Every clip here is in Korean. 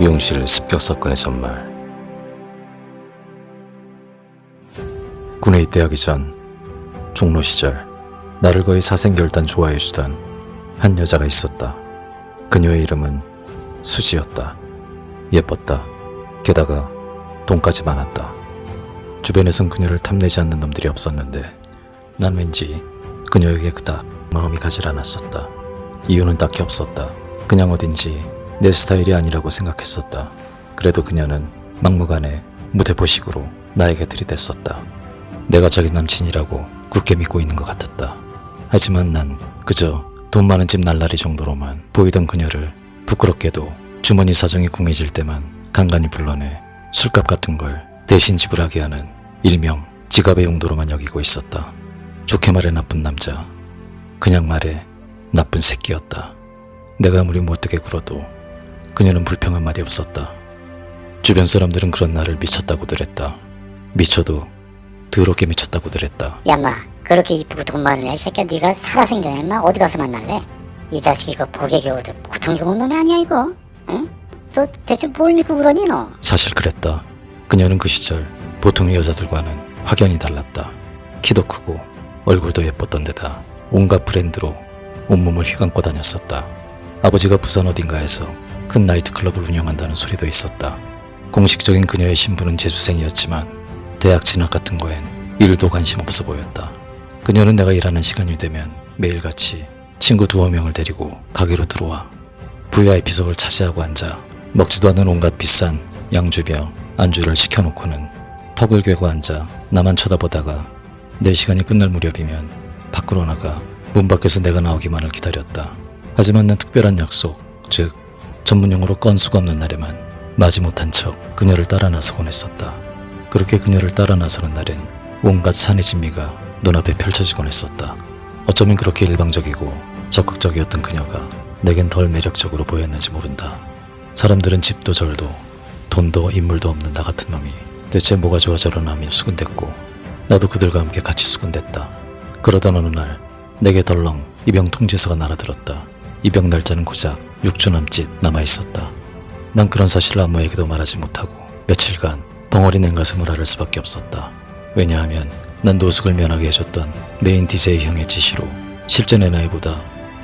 미용실 습격 사건의 전말. 군에 입대하기 전 종로 시절 나를 거의 사생결단 좋아해주던 한 여자가 있었다. 그녀의 이름은 수지였다. 예뻤다. 게다가 돈까지 많았다. 주변에선 그녀를 탐내지 않는 놈들이 없었는데 난 왠지 그녀에게 그닥 마음이 가질 않았었다. 이유는 딱히 없었다. 그냥 어딘지 내 스타일이 아니라고 생각했었다. 그래도 그녀는 막무가내 무대포식으로 나에게 들이댔었다. 내가 자기 남친이라고 굳게 믿고 있는 것 같았다. 하지만 난 그저 돈 많은 집 날라리 정도로만 보이던 그녀를 부끄럽게도 주머니 사정이 궁해질 때만 간간히 불러내 술값 같은 걸 대신 지불하게 하는 일명 지갑의 용도로만 여기고 있었다. 좋게 말해 나쁜 남자, 그냥 말해 나쁜 새끼였다. 내가 아무리 못되게 굴어도 그녀는 불평 한마디 없었다. 주변 사람들은 그런 나를 미쳤다고들 했다. 미쳐도 더럽게 미쳤다고들 했다. 야, 마 그렇게 이쁘고 돈 많으냐 이 새끼야. 네가 살아생전에 인마 어디 가서 만날래? 이 자식이 그 복에 겨워도 보통 겨운 놈이 아니야 이거. 응? 너 대체 뭘 믿고 그러니 너? 사실 그랬다. 그녀는 그 시절 보통의 여자들과는 확연히 달랐다. 키도 크고 얼굴도 예뻤던 데다 온갖 브랜드로 온몸을 휘감고 다녔었다. 아버지가 부산 어딘가에서 큰 나이트클럽을 운영한다는 소리도 있었다. 공식적인 그녀의 신분은 재수생이었지만 대학 진학 같은 거엔 일도 관심 없어 보였다. 그녀는 내가 일하는 시간이 되면 매일같이 친구 두어 명을 데리고 가게로 들어와 VIP석을 차지하고 앉아 먹지도 않는 온갖 비싼 양주병, 안주를 시켜놓고는 턱을 괴고 앉아 나만 쳐다보다가 내 시간이 끝날 무렵이면 밖으로 나가 문 밖에서 내가 나오기만을 기다렸다. 하지만 난 특별한 약속, 즉 전문용어로 건수가 없는 날에만 마지못한 척 그녀를 따라 나서곤 했었다. 그렇게 그녀를 따라 나서는 날엔 온갖 산의 진미가 눈앞에 펼쳐지곤 했었다. 어쩌면 그렇게 일방적이고 적극적이었던 그녀가 내겐 덜 매력적으로 보였는지 모른다. 사람들은 집도 절도 돈도 인물도 없는 나 같은 놈이 대체 뭐가 좋아 저러나며 수군댔고 나도 그들과 함께 같이 수군댔다. 그러던 어느 날 내게 덜렁 입영 통지서가 날아들었다. 입영 날짜는 고작 6주 남짓 남아있었다. 난 그런 사실을 아무에게도 말하지 못하고 며칠간 벙어리 냉가슴을 앓을 수밖에 없었다. 왜냐하면 난 노숙을 면하게 해줬던 메인 DJ 형의 지시로 실제 내 나이보다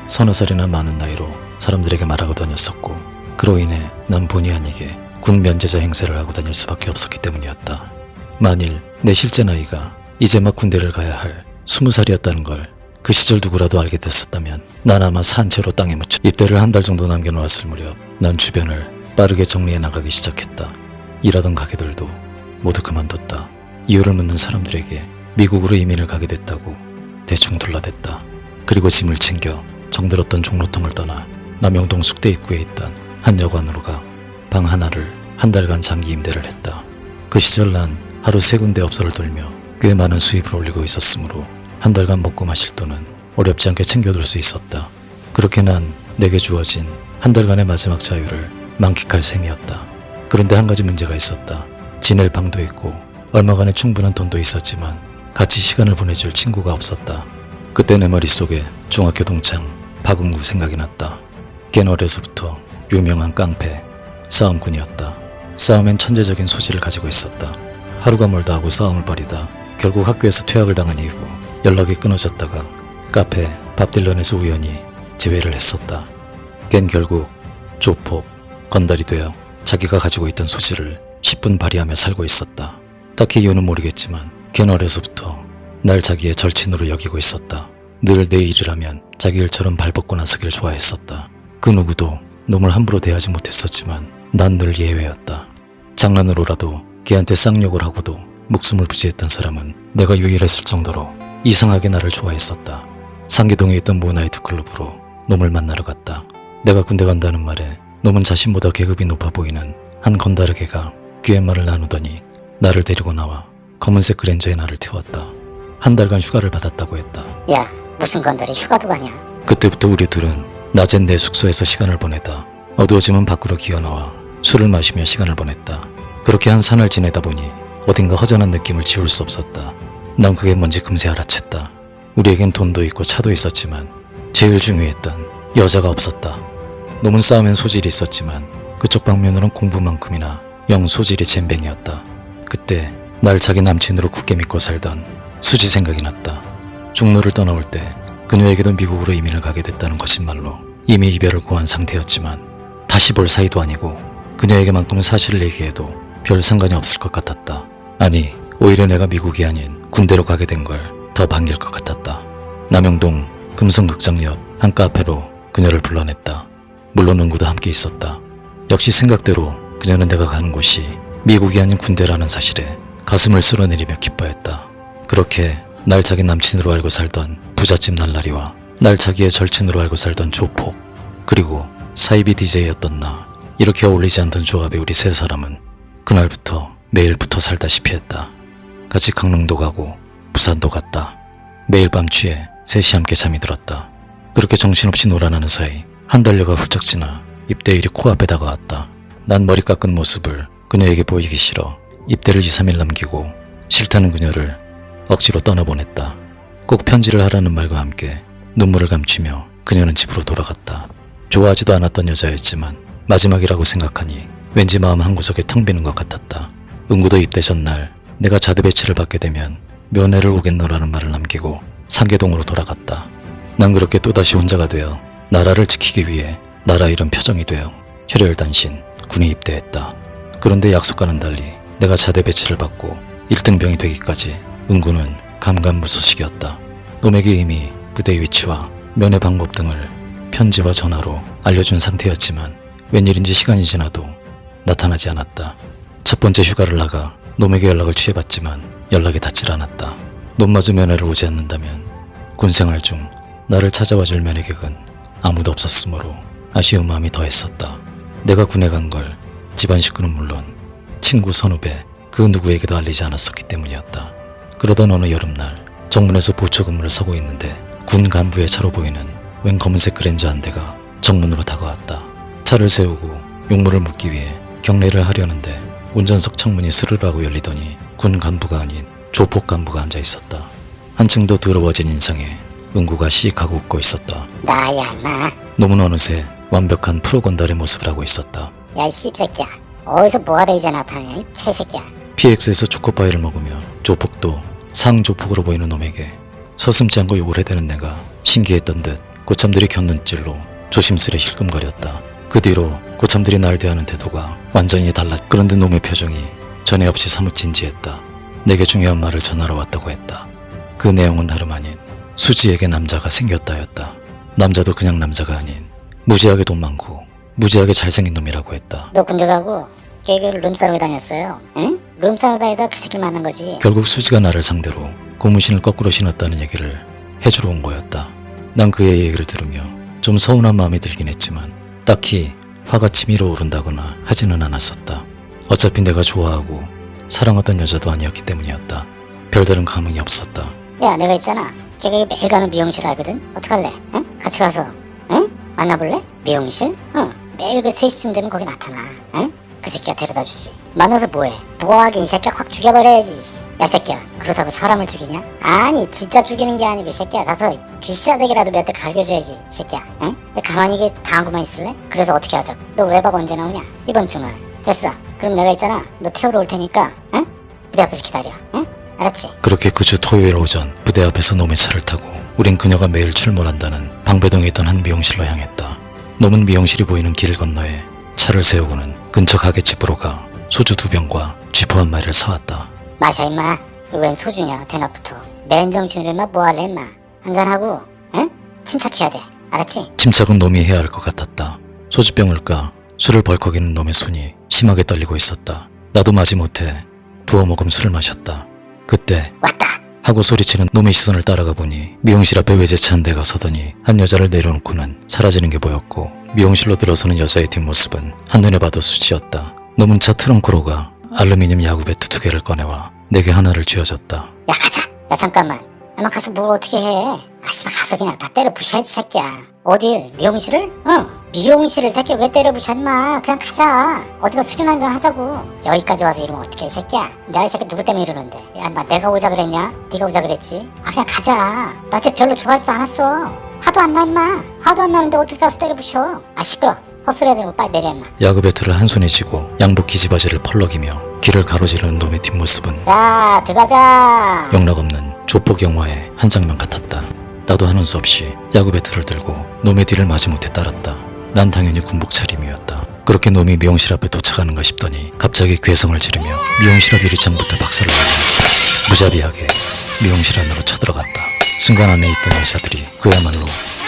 서너 살이나 많은 나이로 사람들에게 말하고 다녔었고 그로 인해 난 본의 아니게 군 면제자 행세를 하고 다닐 수밖에 없었기 때문이었다. 만일 내 실제 나이가 이제 막 군대를 가야 할 20살이었다는 걸 그 시절 누구라도 알게 됐었다면 난 아마 산채로 땅에 묻혀 입대를 한 달 정도 남겨놓았을 무렵 난 주변을 빠르게 정리해 나가기 시작했다. 일하던 가게들도 모두 그만뒀다. 이유를 묻는 사람들에게 미국으로 이민을 가게 됐다고 대충 둘러댔다. 그리고 짐을 챙겨 정들었던 종로통을 떠나 남영동 숙대 입구에 있던 한 여관으로 가 방 하나를 한 달간 장기 임대를 했다. 그 시절 난 하루 3군데 업소를 돌며 꽤 많은 수입을 올리고 있었으므로 한 달간 먹고 마실 돈은 어렵지 않게 챙겨둘 수 있었다. 그렇게 난 내게 주어진 한 달간의 마지막 자유를 만끽할 셈이었다. 그런데 한 가지 문제가 있었다. 지낼 방도 있고 얼마간의 충분한 돈도 있었지만 같이 시간을 보내줄 친구가 없었다. 그때 내 머릿속에 중학교 동창 박은구 생각이 났다. 걔는 어려서부터 유명한 깡패, 싸움꾼이었다. 싸움엔 천재적인 소질을 가지고 있었다. 하루가 멀다 하고 싸움을 벌이다 결국 학교에서 퇴학을 당한 이후 연락이 끊어졌다가 카페 밥딜런에서 우연히 재회를 했었다. 걘 결국 조폭, 건달이 되어 자기가 가지고 있던 소질을 10분 발휘하며 살고 있었다. 딱히 이유는 모르겠지만 걔는 어려서부터 날 자기의 절친으로 여기고 있었다. 늘 내 일이라면 자기 일처럼 발벗고 나서길 좋아했었다. 그 누구도 놈을 함부로 대하지 못했었지만 난 늘 예외였다. 장난으로라도 걔한테 쌍욕을 하고도 목숨을 부지했던 사람은 내가 유일했을 정도로 이상하게 나를 좋아했었다. 상계동에 있던 모 나이트클럽으로 놈을 만나러 갔다. 내가 군대 간다는 말에 놈은 자신보다 계급이 높아 보이는 한 건다르게가 귀에 말을 나누더니 나를 데리고 나와 검은색 그랜저에 나를 태웠다. 한 달간 휴가를 받았다고 했다. 야, 무슨 건달이 휴가도 가냐? 그때부터 우리 둘은 낮엔 내 숙소에서 시간을 보내다 어두워지면 밖으로 기어나와 술을 마시며 시간을 보냈다. 그렇게 한 산을 지내다 보니 어딘가 허전한 느낌을 지울 수 없었다. 난 그게 뭔지 금세 알아챘다. 우리에겐 돈도 있고 차도 있었지만 제일 중요했던 여자가 없었다. 놈은 싸움엔 소질이 있었지만 그쪽 방면으론 공부만큼이나 영 소질이 젬병이었다. 그때 날 자기 남친으로 굳게 믿고 살던 수지 생각이 났다. 종로를 떠나올 때 그녀에게도 미국으로 이민을 가게 됐다는 거짓말로 이미 이별을 고한 상태였지만 다시 볼 사이도 아니고 그녀에게만큼 사실을 얘기해도 별 상관이 없을 것 같았다. 아니, 오히려 내가 미국이 아닌 군대로 가게 된 걸 더 반길 것 같았다. 남영동 금성극장 옆 한 카페로 그녀를 불러냈다. 물론 은구도 함께 있었다. 역시 생각대로 그녀는 내가 가는 곳이 미국이 아닌 군대라는 사실에 가슴을 쓸어내리며 기뻐했다. 그렇게 날 자기 남친으로 알고 살던 부잣집 날라리와 날 자기의 절친으로 알고 살던 조폭, 그리고 사이비 DJ였던 나, 이렇게 어울리지 않던 조합의 우리 세 사람은 그날부터 매일 붙어 살다시피 했다. 같이 강릉도 가고 부산도 갔다. 매일 밤 취해 셋이 함께 잠이 들었다. 그렇게 정신없이 놀아나는 사이 한 달여가 훌쩍 지나 입대일이 코앞에 다가왔다. 난 머리 깎은 모습을 그녀에게 보이기 싫어 입대를 2, 3일 남기고 싫다는 그녀를 억지로 떠나보냈다. 꼭 편지를 하라는 말과 함께 눈물을 감추며 그녀는 집으로 돌아갔다. 좋아하지도 않았던 여자였지만 마지막이라고 생각하니 왠지 마음 한구석에 텅 비는 것 같았다. 은구도 입대 전날 내가 자대 배치를 받게 되면 면회를 오겠노라는 말을 남기고 상계동으로 돌아갔다. 난 그렇게 또다시 혼자가 되어 나라를 지키기 위해 나라 잃은 표정이 되어 혈혈단신 군에 입대했다. 그런데 약속과는 달리 내가 자대 배치를 받고 1등병이 되기까지 은구는 감감무소식이었다. 놈에게 이미 부대 위치와 면회 방법 등을 편지와 전화로 알려준 상태였지만 웬일인지 시간이 지나도 나타나지 않았다. 첫 번째 휴가를 나가 놈에게 연락을 취해봤지만 연락이 닿질 않았다. 놈마저 면회를 오지 않는다면 군생활 중 나를 찾아와줄 면회객은 아무도 없었으므로 아쉬운 마음이 더했었다. 내가 군에 간 걸 집안 식구는 물론 친구 선후배 그 누구에게도 알리지 않았었기 때문이었다. 그러던 어느 여름날 정문에서 보초 근무를 서고 있는데 군 간부의 차로 보이는 웬 검은색 그랜저 한 대가 정문으로 다가왔다. 차를 세우고 용무를 묻기 위해 경례를 하려는데 운전석 창문이 스르르하고 열리더니 군 간부가 아닌 조폭 간부가 앉아 있었다. 한층 더 더러워진 인상에 은구가 씩하고 웃고 있었다. 나야 임마. 놈은 어느새 완벽한 프로 건달의 모습을 하고 있었다. 야 이 씹새끼야. 어디서 뭐하다 이제 나타나냐 이 개새끼야. PX에서 초코파이를 먹으며 조폭도 상조폭으로 보이는 놈에게 서슴지 않고 욕을 해대는 내가 신기했던 듯 고참들이 곁눈질로 조심스레 힐끔거렸다. 그 뒤로 고참들이 날 대하는 태도가 완전히 달랐. 그런데 놈의 표정이 전에 없이 사뭇 진지했다. 내게 중요한 말을 전하러 왔다고 했다. 그 내용은 다름 아닌 수지에게 남자가 생겼다였다. 남자도 그냥 남자가 아닌 무지하게 돈 많고 무지하게 잘생긴 놈이라고 했다. 너 군대 가고 걔를 룸싸러 다녔어요. 응? 룸싸러 다니다 그 새끼 만난 거지. 결국 수지가 나를 상대로 고무신을 거꾸로 신었다는 얘기를 해주러 온 거였다. 난 그의 얘기를 들으며 좀 서운한 마음이 들긴 했지만 딱히 화가 치밀어 오른다거나 하지는 않았었다. 어차피 내가 좋아하고 사랑하던 여자도 아니었기 때문이었다. 별다른 감흥이 없었다. 야 내가 있잖아. 걔가 매일 가는 미용실 알거든. 어떡할래? 응? 같이 가서 응? 만나볼래? 미용실? 응. 매일 그 3시쯤 되면 거기 나타나. 응? 그 새끼가 데려다 주지. 만나서 뭐해? 뭐하긴 이 새끼야 확 죽여버려야지. 야 새끼야 그렇다고 사람을 죽이냐? 아니 진짜 죽이는 게 아니고 이 새끼야 가서 귀시자대기라도 몇 대 갈겨줘야지 이 새끼야. 응? 가만히 그 당하고만 있을래? 그래서 어떻게 하자? 너 외박 언제 나오냐? 이번 주말. 됐어. 그럼 내가 있잖아. 너 태우러 올 테니까 응? 부대 앞에서 기다려. 응? 알았지? 그렇게 그 주 토요일 오전 부대 앞에서 놈의 차를 타고 우린 그녀가 매일 출몰한다는 방배동에 있던 한 미용실로 향했다. 놈은 미용실이 보이는 길 건너에 차를 세우고는 근처 가게집으로 가 소주 2병과 쥐포 한 마리를 사왔다. 마셔 임마. 웬 소주냐 대낮부터. 맨정신으로 임마 뭐할래 임마. 한잔하고 응? 침착해야 돼. 알았지? 침착은 놈이 해야 할 것 같았다. 소주병을 까 술을 벌컥이는 놈의 손이 심하게 떨리고 있었다. 나도 마지못해 부어 먹은 술을 마셨다. 그때 왔다. 하고 소리치는 놈의 시선을 따라가 보니 미용실 앞에 외제차 한 대가 서더니 한 여자를 내려놓고는 사라지는 게 보였고 미용실로 들어서는 여자의 뒷모습은 한눈에 봐도 수치였다. 놈은 차 트렁크로 가 알루미늄 야구 배트 2개를 꺼내와 내게 하나를 쥐어줬다. 야 가자. 야 잠깐만. 아마 가서 뭘 어떻게 해. 아 씨발 가서 그냥 다 때려 부셔야지 새끼야. 어딜? 미용실을? 응. 미용실을 새끼 왜 때려 부셔 임마. 그냥 가자. 어디가 술이나 한잔 하자고. 여기까지 와서 이러면 어떡해 이 새끼야. 내가 이 새끼 누구 때문에 이러는데. 야 임마 내가 오자 그랬냐? 네가 오자 그랬지. 아 그냥 가자. 나 쟤 별로 좋아하지도 않았어. 화도 안 나 임마. 화도 안 나는데 어떻게 가서 때려 부셔. 아 시끄러. 헛소리하지 말고 빨리 내려 임마. 야구 배트를 한 손에 쥐고 양복 기지바지를 펄럭이며 길을 가로지르는 놈의 뒷모습은 자 들어가자. 영락없는 조폭 영화의 한 장면 같았다. 나도 하는 수 없이 야구 배트를 들고 놈의 뒤를 마지못해 따랐다. 난 당연히 군복 차림이었다. 그렇게 놈이 미용실 앞에 도착하는가 싶더니 갑자기 괴성을 지르며 미용실 앞 유리창부터 박살을 내며 무자비하게 미용실 안으로 쳐들어갔다. 순간 안에 있던 여자들이 그야말로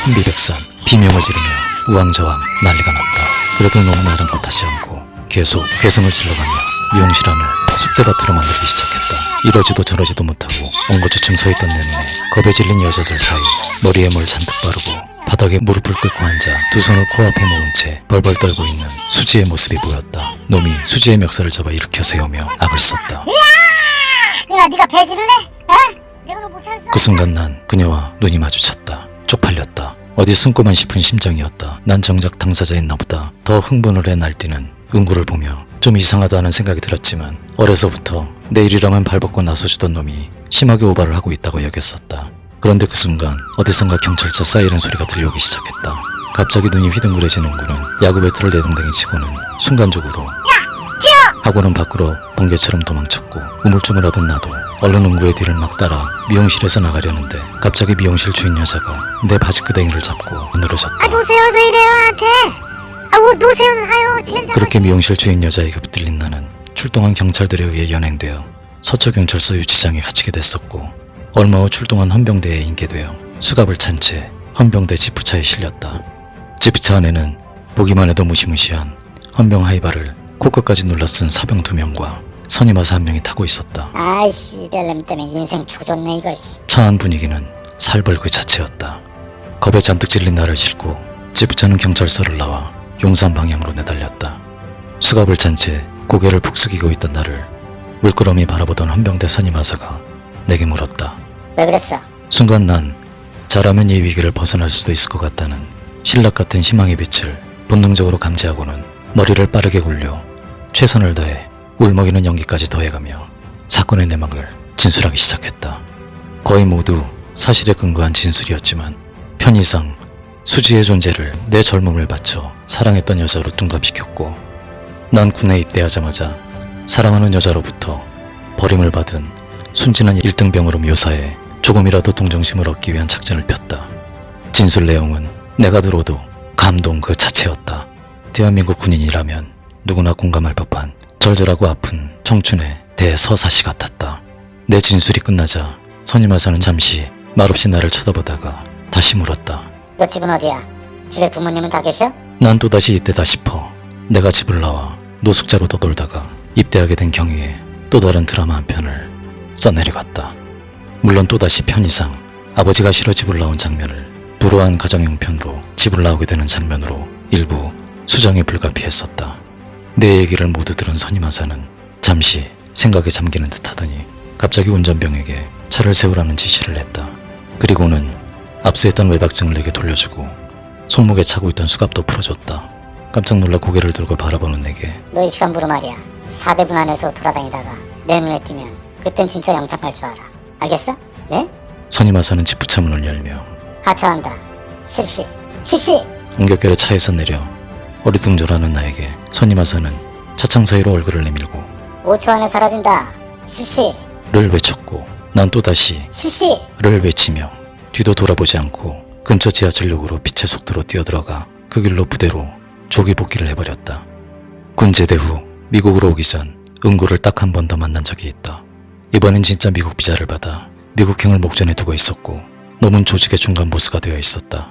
혼비백산 비명을 지르며 우왕좌왕 난리가 났다. 그래도 놈은 아랑곳하지 않고 계속 괴성을 질러가며 미용실 안을 쑥대밭으로 만들기 시작했다. 이러지도 저러지도 못하고 엉거주춤 서있던 내 눈에 겁에 질린 여자들 사이 머리에 뭘 잔뜩 바르고 바닥에 무릎을 꿇고 앉아 두 손을 코앞에 모은 채 벌벌 떨고 있는 수지의 모습이 보였다. 놈이 수지의 멱살을 잡아 일으켜 세우며 악을 썼다. 야 네가 배신을 해? 어? 내가 너 못 찾았어? 그 순간 난 그녀와 눈이 마주쳤다. 쪽팔렸다. 어디 숨고만 싶은 심정이었다. 난 정작 당사자인 나보다 더 흥분을 해 날뛰는 은구를 보며 좀 이상하다는 생각이 들었지만 어려서부터 내일이라면 발벗고 나서주던 놈이 심하게 오바를 하고 있다고 여겼었다. 그런데 그 순간 어디선가 경찰차 사이렌 소리가 들려오기 시작했다. 갑자기 눈이 휘둥그레진 은구는 야구 배트를 내동댕이 치고는 순간적으로 하고는 밖으로 번개처럼 도망쳤고 우물쭈물하던 나도 얼른 은구의 뒤를 막 따라 미용실에서 나가려는데 갑자기 미용실 주인 여자가 내 바지끄댕이를 잡고 늘어졌다. 아 노세요 왜 이래요 나한테? 아뭐 노세요는 하요 제일 잘. 그렇게 미용실 주인 여자에게 붙들린 나는 출동한 경찰들에 의해 연행되어 서초경찰서 유치장에 갇히게 됐었고 얼마 후 출동한 헌병대에 인계되어 수갑을 찬 채 헌병대 지프차에 실렸다. 지프차 안에는 보기만 해도 무시무시한 헌병 하이바를 코끝까지 눌러쓴 사병 2명과 선임하사 1명이 타고 있었다. 아이씨 벨렘 때문에 인생 조졌네 이거 씨. 차 안 분위기는 살벌 그 자체였다. 겁에 잔뜩 질린 나를 싣고 지프차는 경찰서를 나와 용산 방향으로 내달렸다. 수갑을 찬 채 고개를 푹 숙이고 있던 나를 물끄러미 바라보던 헌병대 선임하사가 내게 물었다. 왜 그랬어? 순간 난 잘하면 이 위기를 벗어날 수도 있을 것 같다는 신락 같은 희망의 빛을 본능적으로 감지하고는 머리를 빠르게 굴려 최선을 다해 울먹이는 연기까지 더해가며 사건의 내막을 진술하기 시작했다. 거의 모두 사실에 근거한 진술이었지만 편의상 수지의 존재를 내 젊음을 바쳐 사랑했던 여자로 둔갑시켰고 난 군에 입대하자마자 사랑하는 여자로부터 버림을 받은 순진한 1등병으로 묘사해 조금이라도 동정심을 얻기 위한 작전을 폈다. 진술 내용은 내가 들어도 감동 그 자체였다. 대한민국 군인이라면 누구나 공감할 법한 절절하고 아픈 청춘의 대서사시 같았다. 내 진술이 끝나자 선임하사는 잠시 말없이 나를 쳐다보다가 다시 물었다. 너 집은 어디야? 집에 부모님은 다 계셔? 난 또다시 이때다 싶어 내가 집을 나와 노숙자로 떠돌다가 입대하게 된 경위에 또 다른 드라마 한 편을 써내려갔다. 물론 또다시 편의상 아버지가 싫어 집을 나온 장면을 불우한 가정형편으로 집을 나오게 되는 장면으로 일부 수정이 불가피했었다. 내 얘기를 모두 들은 선임하사는 잠시 생각에 잠기는 듯 하더니 갑자기 운전병에게 차를 세우라는 지시를 했다. 그리고는 압수했던 외박증을 내게 돌려주고 손목에 차고 있던 수갑도 풀어줬다. 깜짝 놀라 고개를 들고 바라보는 내게 너 이 시간부로 말이야 4대분 안에서 돌아다니다가 내 눈에 띄면 그땐 진짜 영창 갈 줄 알아. 알겠어? 네? 선임하사는 지프차 문을 열며 하차한다. 실시 실시. 엉겹결에 차에서 내려 어리둥절하는 나에게 선임하사는 차창 사이로 얼굴을 내밀고 5초 안에 사라진다. 실시 를 외쳤고 난 또다시 실시. 를 외치며 뒤도 돌아보지 않고 근처 지하철역으로 빛의 속도로 뛰어들어가 그 길로 부대로 조기 복귀를 해버렸다. 군 제대 후 미국으로 오기 전 은구를 딱 한 번 더 만난 적이 있다. 이번엔 진짜 미국 비자를 받아 미국행을 목전에 두고 있었고 놈은 조직의 중간 보스가 되어 있었다.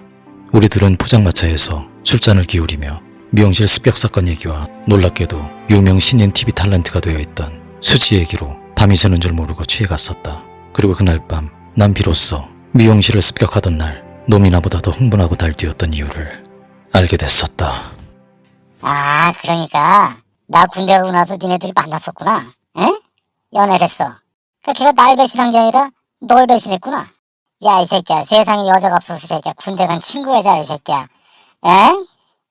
우리들은 포장마차에서 술잔을 기울이며 미용실 습격 사건 얘기와 놀랍게도 유명 신인 TV 탤런트가 되어 있던 수지 얘기로 밤이 새는 줄 모르고 취해갔었다. 그리고 그날 밤 난 비로소 미용실을 습격하던 날 놈이 나보다 더 흥분하고 날뛰었던 이유를 알게 됐었다. 아 그러니까 나 군대 가고 나서 니네들이 만났었구나. 에? 연애를 했어. 그 걔가 날 배신한 게 아니라 널 배신했구나. 야 이 새끼야 세상에 여자가 없어서 이 새끼야 군대 간 친구 여자야 이 새끼야. 에?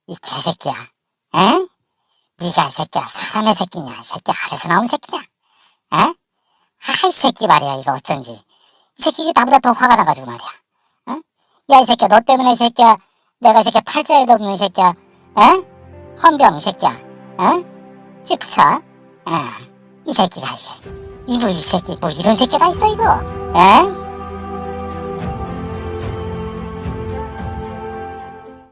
이 개새끼야. 에? 니가 이 새끼야 사람의 새끼냐 이 새끼야 아래서 나온 새끼냐. 에? 아이 새끼 말이야 이거 어쩐지 이 새끼가 나보다 더 화가 나가지고 말이야. 야 이 새끼야 너 때문에 이 새끼야 내가 이 새끼야 팔자에도 없는 이 새끼야 에? 헌병 이 새끼야. 어? 찌푸차. 이 새끼가 이게. 이 새끼 뭐 이런 새끼 다 있어 이거. 에?